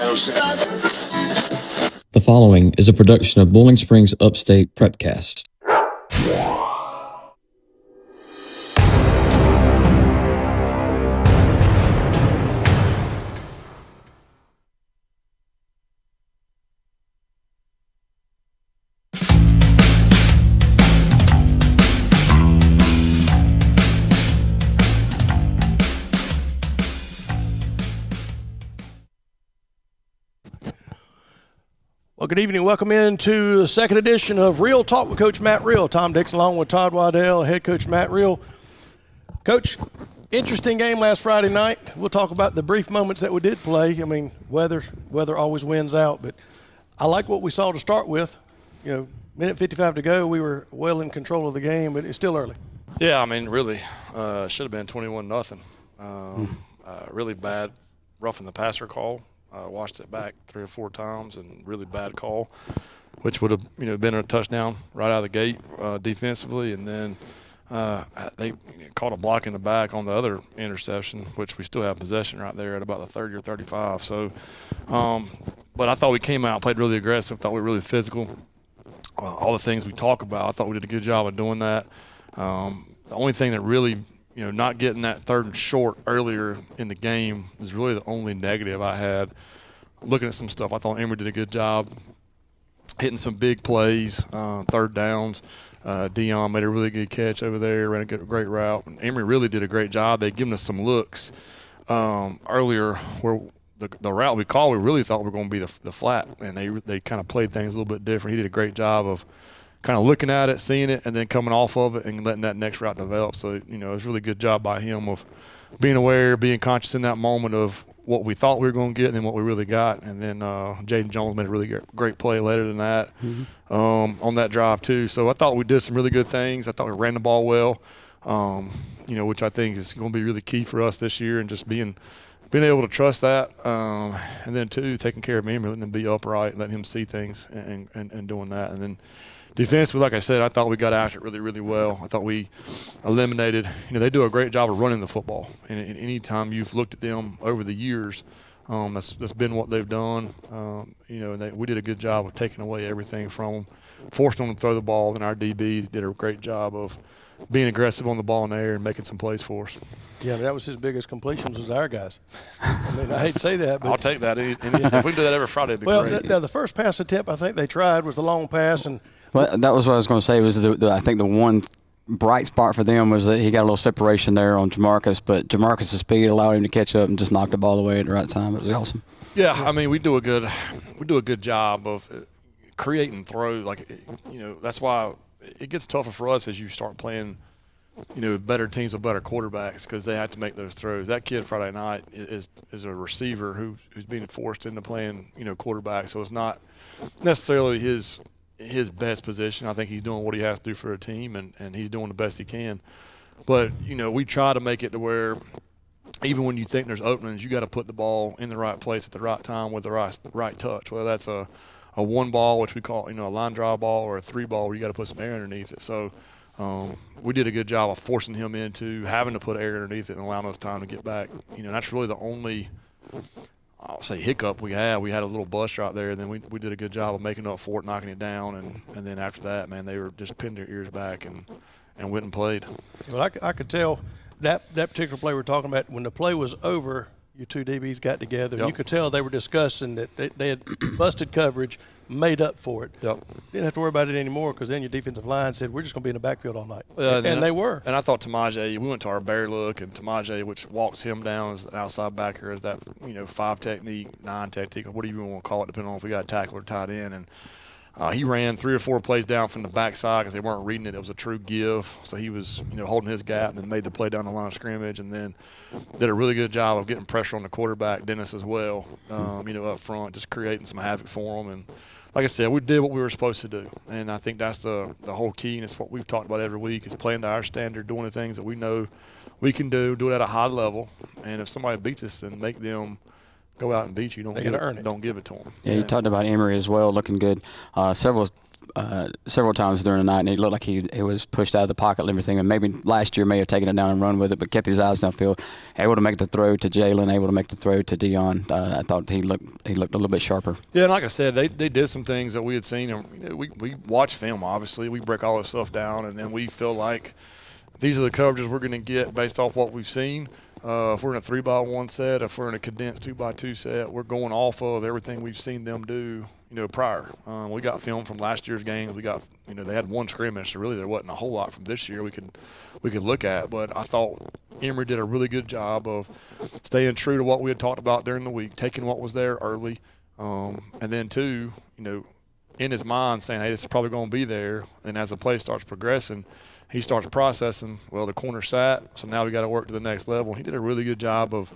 The following is a production of Bowling Springs Upstate Prepcast. Well, good evening. Welcome into the second edition of Real Talk with Coach Matt Real. Tom Dixon along with Todd Waddell, head coach Matt Real. Coach, interesting game last Friday night. We'll talk about the brief moments that we did play. I mean, weather always wins out, but I like what we saw to start with. You know, minute 55 to go, we were well in control of the game, but it's still early. Yeah, I mean, really, should have been 21-0. Really bad roughing the passer call. Watched it back 3 or 4 times and really bad call, which would have been a touchdown right out of the gate defensively. And then they caught a block in the back on the other interception, which we still have possession right there at about the 30 or 35. So, but I thought we came out, played really aggressive, thought we were really physical. All the things we talk about, I thought we did a good job of doing that. The only thing that really not getting that third and short earlier in the game was really the only negative I had. Looking at some stuff, I thought Emory did a good job hitting some big plays, third downs. Dion made a really good catch over there, ran a great route. And Emory really did a great job. They'd given us some looks earlier where the route we called, we really thought we were going to be the flat, and they kind of played things a little bit different. He did a great job of kind of looking at it, seeing it, and then coming off of it and letting that next route develop. So, it was a really good job by him of being aware, being conscious in that moment of what we thought we were going to get and then what we really got. And then Jaden Jones made a really great play later than that on that drive too. So I thought we did some really good things. I thought we ran the ball well, which I think is going to be really key for us this year, and just being able to trust that, and then too taking care of him, letting him be upright, letting him see things, and doing that. And then defensively, like I said, I thought we got after it really, really well. I thought we eliminated – they do a great job of running the football. And any time you've looked at them over the years, that's been what they've done. And we did a good job of taking away everything from them, forcing them to throw the ball, and our DBs did a great job of being aggressive on the ball in the air and making some plays for us. Yeah, that was his biggest completions was our guys. I mean, I hate to say that, but I'll take that. If we do that every Friday, it'd be great. Well, the first pass attempt I think they tried was the long pass, and well, that was what I was going to say. Was I think the one bright spot for them was that he got a little separation there on Jamarcus, but Jamarcus' speed allowed him to catch up and just knock the ball away at the right time. It was awesome. Yeah, I mean, we do a good job of creating throws. That's why it gets tougher for us as you start playing better teams with better quarterbacks, because they have to make those throws. That kid Friday night is a receiver who's being forced into playing quarterback, so it's not necessarily his best position. I think he's doing what he has to do for a team, and he's doing the best he can. But we try to make it to where even when you think there's openings, you got to put the ball in the right place at the right time with the right touch, whether that's a one ball, which we call a line drive ball, or a 3 ball where you got to put some air underneath it. So we did a good job of forcing him into having to put air underneath it and allowing us time to get back. That's really the only, I'll say, hiccup we had. We had a little bust right there, and then we did a good job of making up for it, knocking it down, and then after that, man, they were just pinned their ears back and went and played. Well, I could tell that particular play we're talking about, when the play was over, your two DBs got together. Yep. You could tell they were discussing that they had busted coverage, made up for it. Yep. Didn't have to worry about it anymore, because then your defensive line said, we're just going to be in the backfield all night. And they were. And I thought Tamaje, we went to our bear look, and Tamaje, which walks him down as an outside backer, as that 5 technique, 9 technique, or whatever you want to call it, depending on if we got a tackle or tight end. And he ran 3 or 4 plays down from the backside because they weren't reading it. It was a true give. So he was, holding his gap and then made the play down the line of scrimmage, and then did a really good job of getting pressure on the quarterback, Dennis, as well, up front, just creating some havoc for him. And like I said, we did what we were supposed to do. And I think that's the whole key, and it's what we've talked about every week, is playing to our standard, doing the things that we know we can do it at a high level. And if somebody beats us, then make them go out and beat you. Don't give it to them. Yeah, you talked about Emory as well, looking good. Several several times during the night, and he looked like he was pushed out of the pocket and everything. And maybe last year may have taken it down and run with it, but kept his eyes downfield. Able to make the throw to Jalen, able to make the throw to Dion. I thought he looked a little bit sharper. Yeah, and like I said, they did some things that we had seen. And we watch film, obviously. We break all this stuff down, and then we feel like these are the coverages we're going to get based off what we've seen. If we're in a 3x1 set, if we're in a condensed 2x2 set, we're going off of everything we've seen them do, prior. We got film from last year's games. We got, they had one scrimmage, so really there wasn't a whole lot from this year we could look at. But I thought Emory did a really good job of staying true to what we had talked about during the week, taking what was there early, and then two, in his mind saying, hey, this is probably going to be there. And as the play starts progressing, he starts processing, well, the corner sat, so now we got to work to the next level. He did a really good job of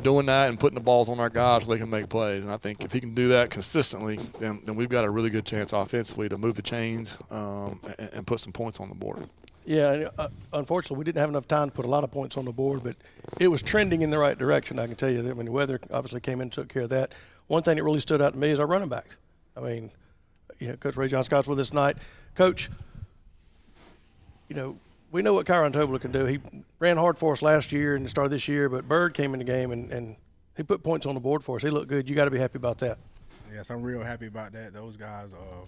doing that and putting the balls on our guys so they can make plays. And I think if he can do that consistently, then we've got a really good chance offensively to move the chains and put some points on the board. Yeah, unfortunately, we didn't have enough time to put a lot of points on the board, but it was trending in the right direction, I can tell you. I mean, the weather obviously came in and took care of that. One thing that really stood out to me is our running backs. I mean, Coach Ray John Scott's with us tonight. Coach, we know what Kyron Tobler can do. He ran hard for us last year and the start of this year, but Bird came in the game and he put points on the board for us. He looked good. You got to be happy about that. Yes, I'm real happy about that. Those guys are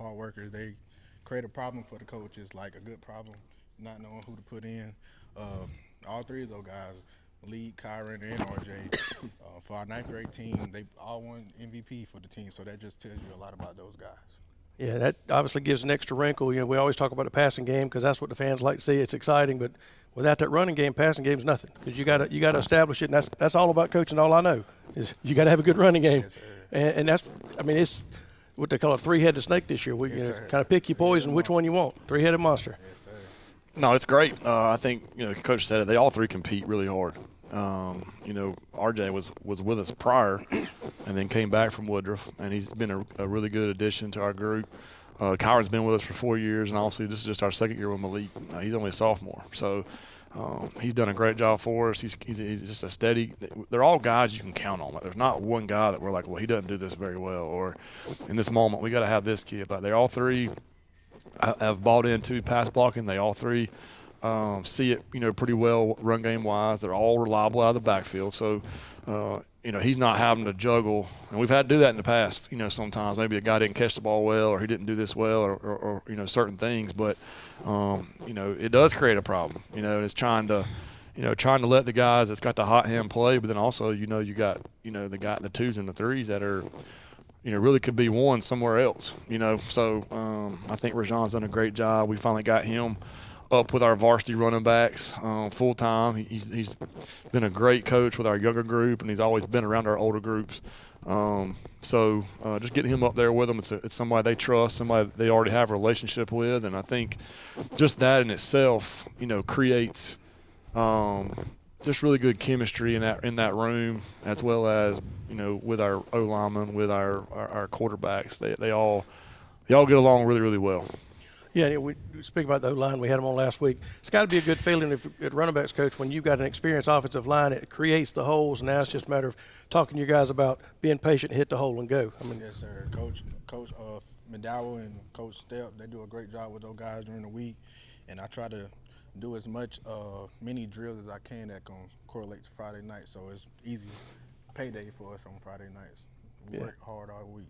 hard workers. They create a problem for the coaches, like a good problem, not knowing who to put in. All three of those guys, Malik, Kyron, and RJ, for our ninth grade team, they all won MVP for the team, so that just tells you a lot about those guys. Yeah, that obviously gives an extra wrinkle. We always talk about the passing game because that's what the fans like to see. It's exciting, but without that running game, passing game is nothing because you got to establish it, and that's all about coaching. All I know is you got to have a good running game, yes, and that's it's what they call a three-headed snake this year. We kind of pick your poison, which one you want. Three-headed monster. Yes, sir. No, it's great. I think Coach said it. They all three compete really hard. RJ was with us prior and then came back from Woodruff, and he's been a really good addition to our group. Kyron's been with us for 4 years, and obviously this is just our second year with Malik. He's only a sophomore, so he's done a great job for us. He's just a steady – they're all guys you can count on. Like, there's not one guy that we're like, well, he doesn't do this very well, or in this moment we got to have this kid. Like, they all three have bought into pass blocking. They all three – see it, pretty well run game wise. They're all reliable out of the backfield. So, he's not having to juggle. And we've had to do that in the past, sometimes. Maybe a guy didn't catch the ball well or he didn't do this well or certain things. But, it does create a problem. It's trying to let the guys that's got the hot hand play. But then also, you got, the twos and the threes that are – really could be one somewhere else, So I think Rajon's done a great job. We finally got him up with our varsity running backs full time. He's been a great coach with our younger group, and he's always been around our older groups. So just getting him up there with them, it's somebody they trust, somebody they already have a relationship with, and I think just that in itself, creates just really good chemistry in that room, as well as with our O linemen, with our quarterbacks. They all get along really, really well. Yeah, we speak about the O-line. We had them on last week. It's got to be a good feeling if at running backs coach when you've got an experienced offensive line. It creates the holes, and now it's just a matter of talking to your guys about being patient, hit the hole, and go. Yes, sir. Coach McDowell and Coach Stepp, they do a great job with those guys during the week, and I try to do as much mini drills as I can that can correlate to Friday night, so it's easy payday for us on Friday nights. We work hard all week.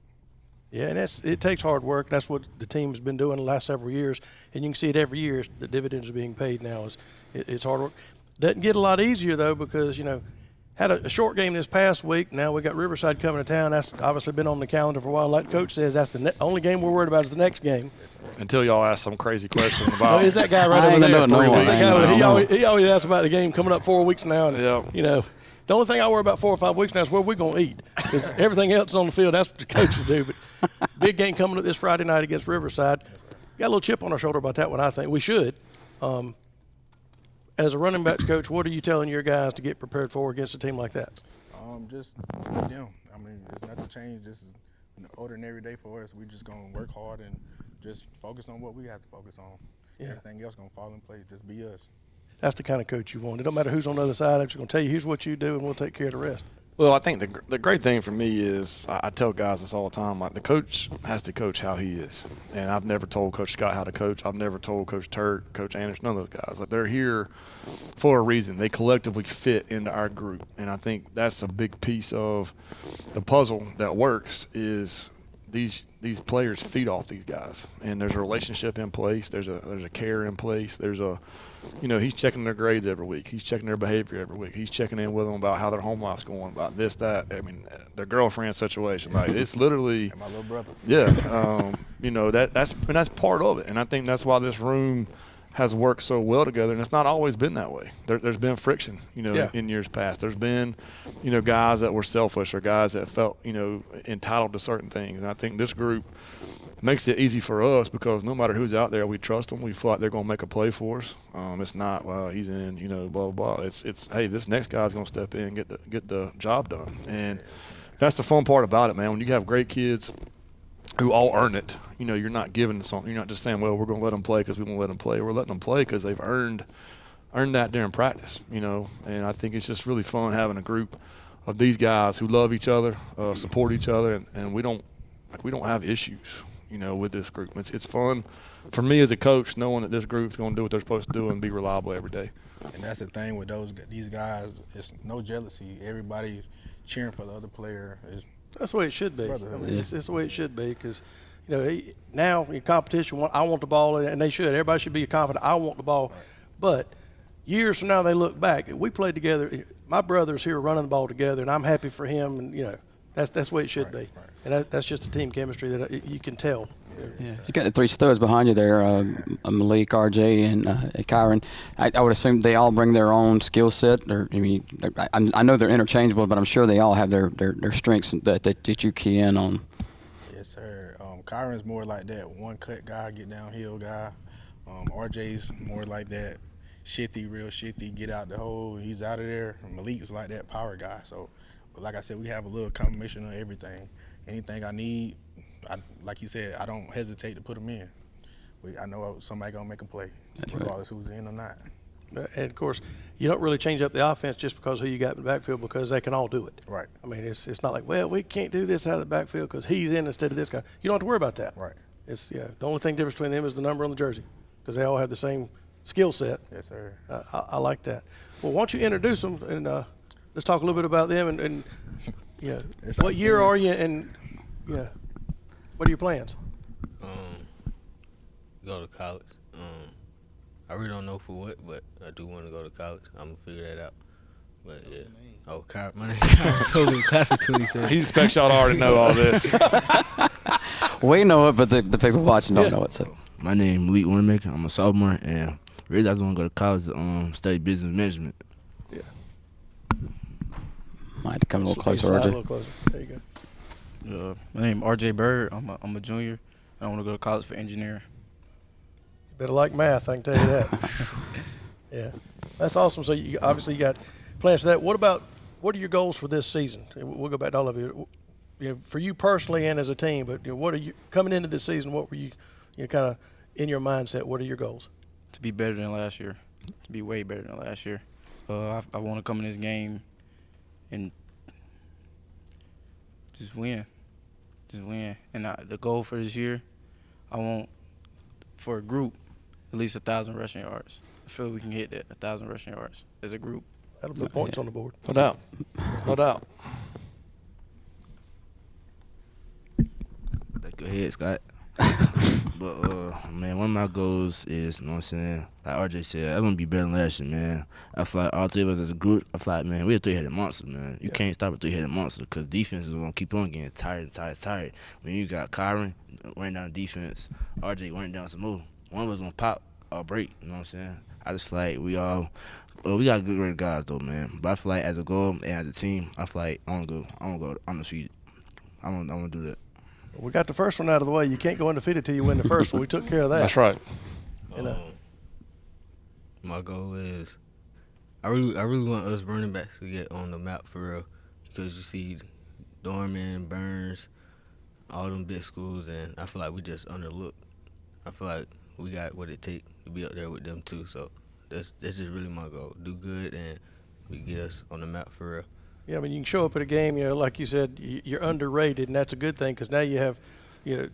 Yeah, and it takes hard work. That's what the team's been doing the last several years, and you can see it every year. The dividends are being paid now. It's hard work. Doesn't get a lot easier, though, because, had a short game this past week. Now we got Riverside coming to town. That's obviously been on the calendar for a while. Like Coach says, that's the only game we're worried about is the next game. Until y'all ask some crazy question about is that guy right over there? He always asks about the game coming up 4 weeks now. And, the only thing I worry about 4 or 5 weeks now is where we're going to eat, because everything else on the field, that's what the coaches do. But big game coming up this Friday night against Riverside. Got a little chip on our shoulder about that one, I think. We should. As a running backs coach, what are you telling your guys to get prepared for against a team like that? Just them. There's nothing changed. This is an ordinary day for us. We're just going to work hard and just focus on what we have to focus on. Yeah. Everything else going to fall in place. Just be us. That's the kind of coach you want. It don't matter who's on the other side. I'm just going to tell you, here's what you do, and we'll take care of the rest. Well, I think the great thing for me is I tell guys this all the time. Like, the coach has to coach how he is, and I've never told Coach Scott how to coach. I've never told Coach Turk, Coach Anderson, none of those guys. Like, they're here for a reason. They collectively fit into our group, and I think that's a big piece of the puzzle that works. Is these players feed off these guys, and there's a relationship in place. There's a care in place. There's a he's checking their grades every week. He's checking their behavior every week. He's checking in with them about how their home life's going, about this, that. I mean, their girlfriend situation. Like, it's literally And my little brothers. yeah. That's part of it, and I think that's why this room has worked so well together. And it's not always been that way. There's been friction, in years past. There's been, guys that were selfish or guys that felt, entitled to certain things. And I think this group makes it easy for us because no matter who's out there, we trust them. We feel like they're going to make a play for us. It's not, well, he's in, blah, blah, blah. It's hey, this next guy's going to step in and get the job done. And that's the fun part about it, man. When you have great kids who all earn it, you're not giving something. You're not just saying, well, we're going to let them play because we want to let them play. We're letting them play because they've earned that during practice, And I think it's just really fun having a group of these guys who love each other, support each other, and we don't have issues. With this group. It's fun for me as a coach knowing that this group's going to do what they're supposed to do and be reliable every day. And that's the thing with these guys. It's no jealousy. Everybody's cheering for the other player. That's the way it should be. Brotherhood. It's the way it should be because, now in competition, I want the ball, and they should. Everybody should be confident. I want the ball. Right. But years from now, they look back. We played together. My brother's here running the ball together, and I'm happy for him. And, that's the way it should be. Right. And that's just the team chemistry that you can tell. Yeah, you got the three studs behind you there, Malik, RJ, and Kyron. I would assume they all bring their own skill set. I know they're interchangeable, but I'm sure they all have their strengths that you key in on. Yes, sir. Kyron's more like that one-cut guy, get downhill guy. RJ's more like that real shifty, get out the hole. He's out of there. Malik's like that power guy. So, but like I said, we have a little combination of everything. Anything I need, like you said, I don't hesitate to put them in. I know somebody going to make a play, regardless who's in or not. And, of course, you don't really change up the offense just because who you got in the backfield because they can all do it. Right. I mean, it's not like, well, we can't do this out of the backfield because he's in instead of this guy. You don't have to worry about that. Right. It's the only thing difference between them is the number on the jersey because they all have the same skill set. Yes, sir. I like that. Well, why don't you introduce them and let's talk a little bit about them and what year are you and what are your plans? Go to college. I really don't know for what, but I do want to go to college. I'm gonna figure that out. But yeah. Oh, Kyle, my name is Kyle. Told him class of 27. He expects y'all to already know all this. We know it, but the people watching don't know it. So. My name is Malik Winemaker. I'm a sophomore, and really I just want to go to college to study business management. Yeah. Might have to come a little closer, Slide a RJ. little closer. There you go. My name is RJ Bird. I'm a junior. I want to go to college for engineering. Better like math, I can tell you that. Yeah, that's awesome. So you obviously got plans for that. What are your goals for this season? We'll go back to all of you. For you personally and as a team, but what are you coming into this season? What were you kind of in your mindset? What are your goals? To be better than last year. To be way better than last year. I want to come in this game and just win. Just win. And the goal for this year, I want for a group at least 1,000 rushing yards. I feel we can hit that 1,000 rushing yards as a group. That'll put points on the board. No doubt. No doubt. Go ahead, Scott. But man, one of my goals is, you know what I'm saying, like RJ said, I want to be better than last year, man. I feel like all three of us as a group, I feel like, man, we're a three-headed monster, man. You can't stop a three-headed monster because defense is going to keep on getting tired. When you got Kyron wearing down the defense, RJ wearing down some more, one of us going to pop or break, you know what I'm saying? I just feel like we got good great guys though, man. But I feel like as a goal and as a team, I feel like I want to go undefeated. I want to do that. We got the first one out of the way. You can't go undefeated till you win the first one. We took care of that. That's right. My goal is I really want us running backs to get on the map for real because you see Dorman, Burns, all them big schools, and I feel like we just underlooked. I feel like we got what it takes to be up there with them too. So that's just really my goal. Do good and we get us on the map for real. Yeah, I mean, you can show up at a game, like you said, you're underrated, and that's a good thing because now you have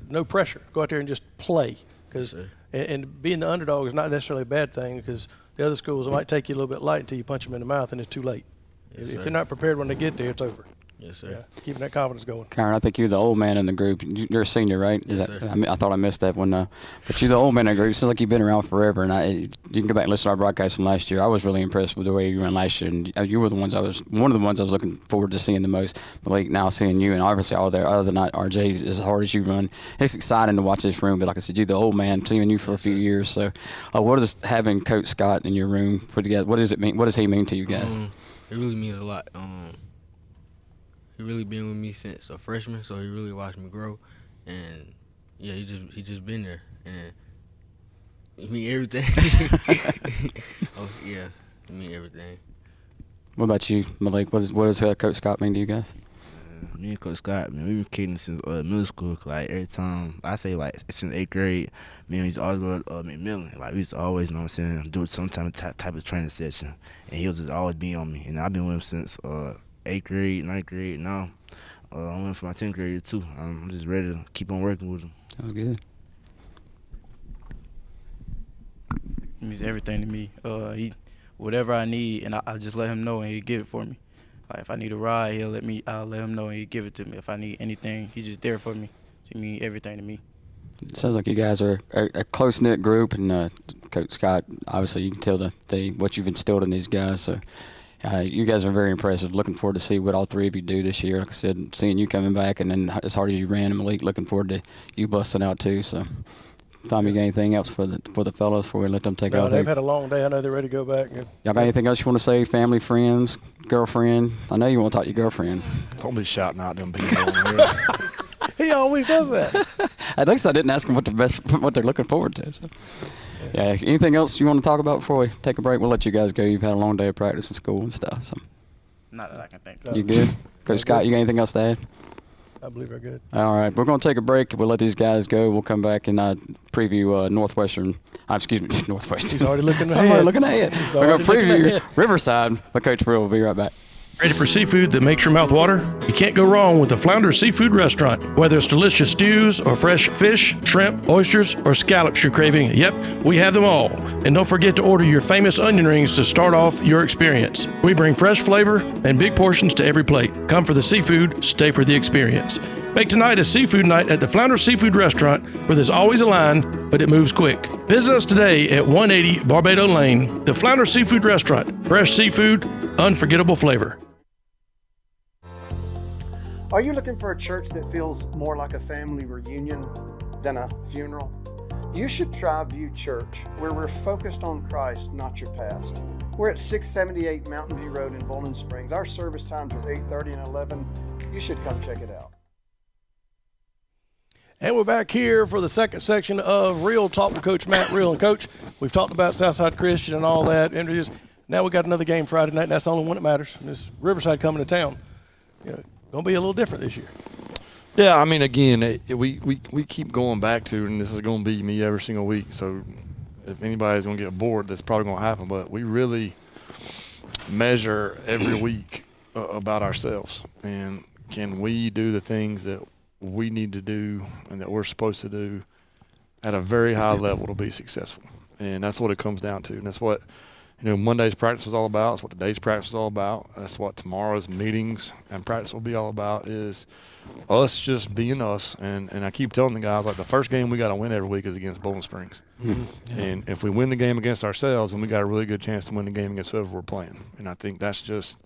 no pressure. Go out there and just play. Cause, and being the underdog is not necessarily a bad thing because the other schools might take you a little bit light until you punch them in the mouth, and it's too late. Yes, if sir. they're not prepared when they get there, it's over. Yes, sir. Yeah, keeping that confidence going. Karen, I think you're the old man in the group. You're a senior, right? Yes, sir. I thought I missed that one, but you're the old man in the group. It seems like you've been around forever, and you can go back and listen to our broadcast from last year. I was really impressed with the way you ran last year, and you were one of the ones I was looking forward to seeing the most. Malik, now seeing you, and obviously all there. Other than that, RJ, as hard as you run, it's exciting to watch this room. But like I said, you're the old man, seeing you for a few years. So, what does having Coach Scott in your room put together? What does it mean? What does he mean to you guys? It really means a lot. He really been with me since a freshman, so he really watched me grow, and yeah, he just been there, and he mean everything. Oh yeah, he mean everything. What about you, Malik? What does Coach Scott mean to you guys? Me and Coach Scott, man, we've been kicking since middle school. Like every time, I say like since 8th grade, me and he's always go to McMillan. Like we used to always, you know what I'm saying, do some type of training session, and he was just always be on me. And I've been with him since 8th grade, 9th grade. Now I went for my 10th grade too. I'm just ready to keep on working with him. That was good. He means everything to me. Whatever I need, and I just let him know, and he give it for me. Like if I need a ride, I'll let him know, and he give it to me. If I need anything, he's just there for me. He mean everything to me. It sounds like you guys are a close knit group, and Coach Scott, obviously you can tell what you've instilled in these guys. So you guys are very impressive. Looking forward to see what all three of you do this year. Like I said, seeing you coming back, and then as hard as you ran, Malik, looking forward to you busting out too. So, Tom, you got anything else for the fellas before we let them take No, out? they've had a long day. I know they're ready to go back. Y'all got anything else you want to say? Family, friends, girlfriend? I know you want to talk to your girlfriend. Don't be shouting out them people over here. He always does that. At least I didn't ask them what they're looking forward to. So. Yeah. Anything else you want to talk about before we take a break? We'll let you guys go. You've had a long day of practice in school and stuff. So. Not that I can think of. You good? Coach Scott, you got anything else to add? I believe they're good. All right. We're going to take a break. We'll let these guys go. We'll come back and preview Northwestern. Northwestern. He's already looking Somebody ahead. looking ahead. He's We're going to already looking preview ahead. Riverside by Coach Brill. We'll be right back. Ready for seafood that makes your mouth water? You can't go wrong with the Flounder Seafood Restaurant. Whether it's delicious stews or fresh fish, shrimp, oysters, or scallops you're craving, yep, we have them all. And don't forget to order your famous onion rings to start off your experience. We bring fresh flavor and big portions to every plate. Come for the seafood, stay for the experience. Make tonight a seafood night at the Flounder Seafood Restaurant, where there's always a line, but it moves quick. Visit us today at 180 Barbado Lane, the Flounder Seafood Restaurant. Fresh seafood, unforgettable flavor. Are you looking for a church that feels more like a family reunion than a funeral? You should try View Church, where we're focused on Christ, not your past. We're at 678 Mountain View Road in Bowling Springs. Our service times are 8:30 and 11. You should come check it out. And we're back here for the second section of Real Talk with Coach Matt Real. And, Coach, we've talked about Southside Christian and all that. Interviews. Now we got another game Friday night, and that's the only one that matters. And it's Riverside coming to town. Going to be a little different this year. Yeah, I mean, again, we keep going back to, and this is going to be me every single week. So if anybody's going to get bored, that's probably going to happen. But we really measure every week about ourselves. And can we do the things that we need to do and that we're supposed to do at a very high level to be successful? And that's what it comes down to. And that's what, Monday's practice was all about. That's what today's practice was all about. That's what tomorrow's meetings and practice will be all about, is us just being us. And I keep telling the guys, like, the first game we got to win every week is against Bowling Springs. Mm-hmm. Yeah. And if we win the game against ourselves, then we got a really good chance to win the game against whoever we're playing. And I think that's just